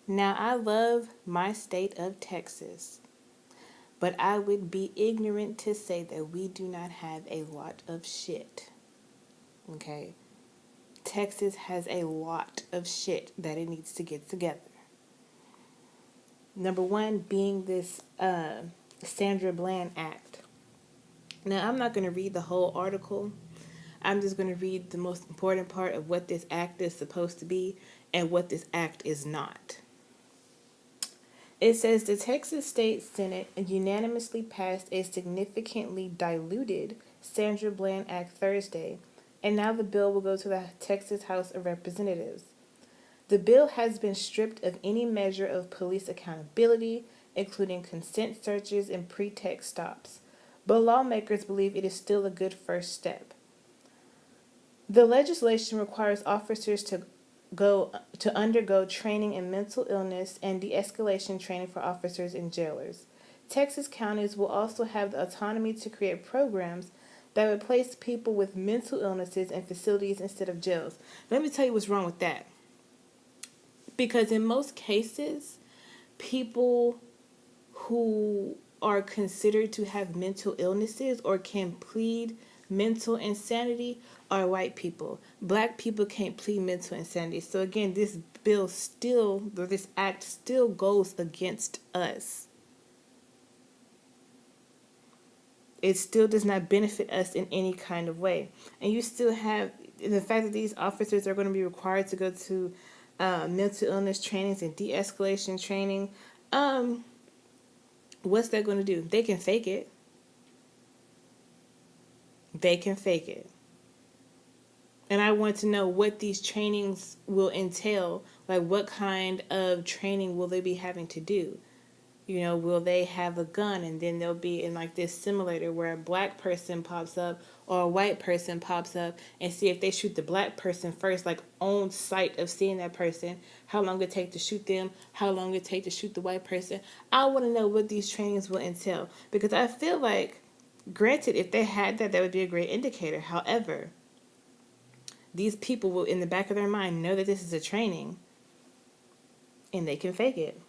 Now, I love my state of Texas, but I would be ignorant to say that we do not have a lot of shit. Okay? Texas has a lot of shit that it needs to get together. Number one being this Sandra Bland Act. Now, I'm not going to read the whole article. I'm just going to read the most important part of what this act is supposed to be and what this act is not. It says the Texas State Senate unanimously passed a significantly diluted Sandra Bland Act Thursday, and now the bill will go to the Texas House of Representatives. The bill has been stripped of any measure of police accountability, including consent searches and pretext stops, but lawmakers believe it is still a good first step. The legislation requires officers to undergo training in mental illness and de-escalation training for officers and jailers. Texas counties will also have the autonomy to create programs that would place people with mental illnesses in facilities instead of jails. Let me tell you what's wrong with that. Because in most cases, people who are considered to have mental illnesses or can plead mental insanity are white people. Black people can't plead mental insanity. So again, this bill still, or this act still goes against us. It still does not benefit us in any kind of way. And you still have the fact that these officers are going to be required to go to mental illness trainings and de-escalation training. What's that going to do? They can fake it. They can fake it. And I want to know what these trainings will entail. Like, what kind of training will they be having to do? You know, will they have a gun and then they'll be in like this simulator where a black person pops up or a white person pops up and see if they shoot the black person first, like on sight of seeing that person, how long it take to shoot them, how long it take to shoot the white person. I want to know what these trainings will entail because I feel like, granted, if they had that, that would be a great indicator. However, these people will, in the back of their mind, know that this is a training and they can fake it.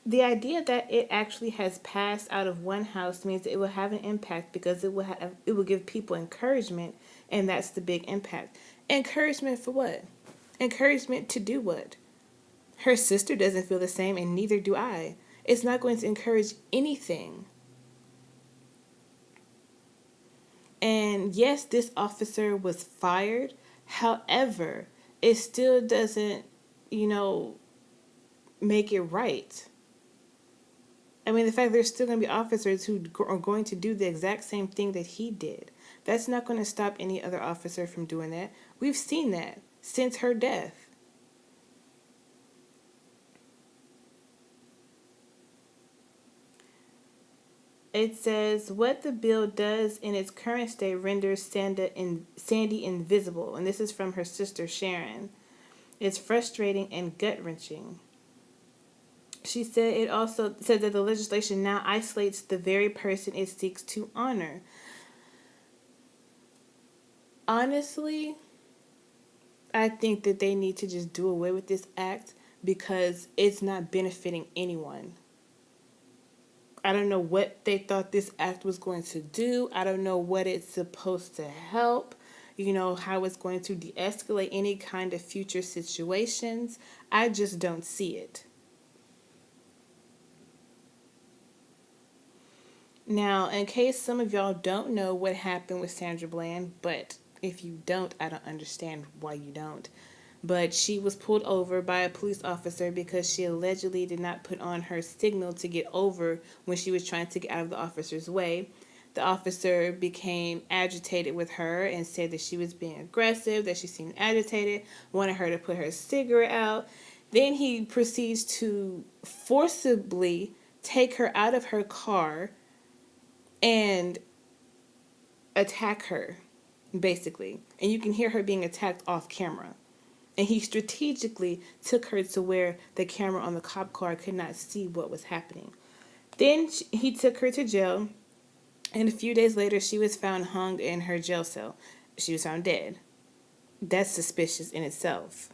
The idea that it actually has passed out of one house means that it will have an impact because it will give people encouragement, and that's the big impact. Encouragement for what? Encouragement to do what? Her sister doesn't feel the same, and neither do I. It's not going to encourage anything. And yes, this officer was fired. However, it still doesn't, make it right. I mean, the fact there's still going to be officers who are going to do the exact same thing that he did. That's not going to stop any other officer from doing that. We've seen that since her death. It says, what the bill does in its current state renders Sandy invisible. And this is from her sister, Sharon. It's frustrating and gut-wrenching. She said it also said that the legislation now isolates the very person it seeks to honor. Honestly, I think that they need to just do away with this act because it's not benefiting anyone. I don't know what they thought this act was going to do. I don't know what it's supposed to help. How it's going to de-escalate any kind of future situations. I just don't see it. Now, in case some of y'all don't know what happened with Sandra Bland, but if you don't, I don't understand why you don't. But she was pulled over by a police officer because she allegedly did not put on her signal to get over when she was trying to get out of the officer's way. The officer became agitated with her and said that she was being aggressive, that she seemed agitated, wanted her to put her cigarette out. Then he proceeds to forcibly take her out of her car and attack her, basically. And you can hear her being attacked off camera. And he strategically took her to where the camera on the cop car could not see what was happening. Then he took her to jail, and a few days later, she was found hung in her jail cell. She was found dead. That's suspicious in itself.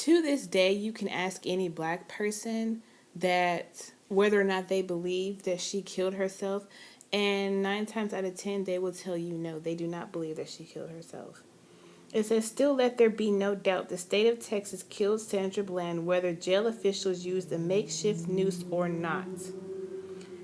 to this day, you can ask any black person that whether or not they believe that she killed herself, and 9 times out of 10, they will tell you no, they do not believe that she killed herself. It says, still let there be no doubt the state of Texas killed Sandra Bland, whether jail officials used a makeshift noose or not.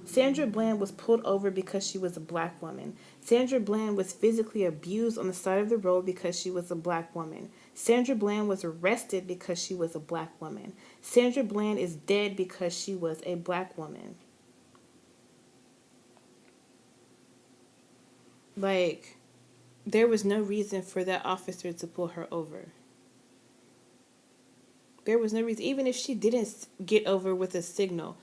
Sandra Bland was pulled over because she was a black woman. Sandra Bland was physically abused on the side of the road because she was a black woman. Sandra Bland was arrested because she was a black woman. Sandra Bland is dead because she was a black woman. Like, there was no reason for that officer to pull her over. There was no reason. Even if she didn't get over with a signal,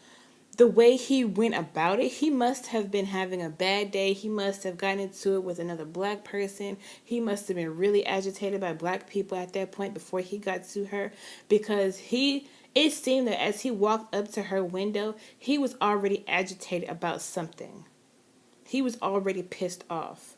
the way he went about it, he must have been having a bad day. He must have gotten into it with another black person. He must have been really agitated by black people at that point before he got to her, because it seemed that as he walked up to her window, he was already agitated about something. He was already pissed off.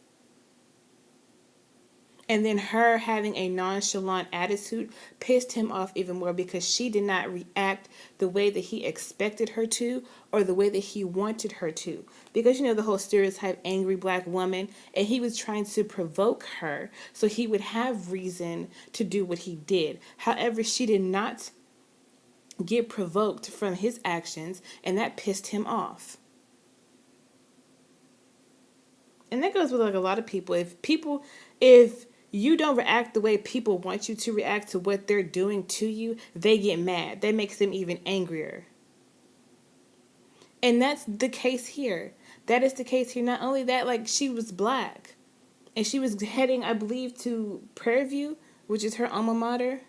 And then her having a nonchalant attitude pissed him off even more, because she did not react the way that he expected her to, or the way that he wanted her to. Because, the whole stereotype angry black woman, and he was trying to provoke her so he would have reason to do what he did. However, she did not get provoked from his actions, and that pissed him off. And that goes with like a lot of people. If you don't react the way people want you to react to what they're doing to you, they get mad. That makes them even angrier. And that's the case here. That is the case here. Not only that, like, she was black. And she was heading, I believe, to Prairie View, which is her alma mater.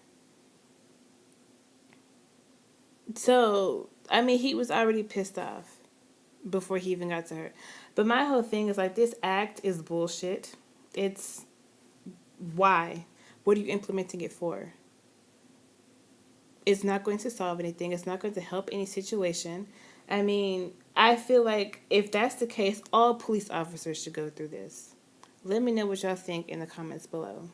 So, I mean, he was already pissed off before he even got to her. But my whole thing is like, this act is bullshit. It's why? What are you implementing it for? It's not going to solve anything. It's not going to help any situation. I mean, I feel like if that's the case, all police officers should go through this. Let me know what y'all think in the comments below.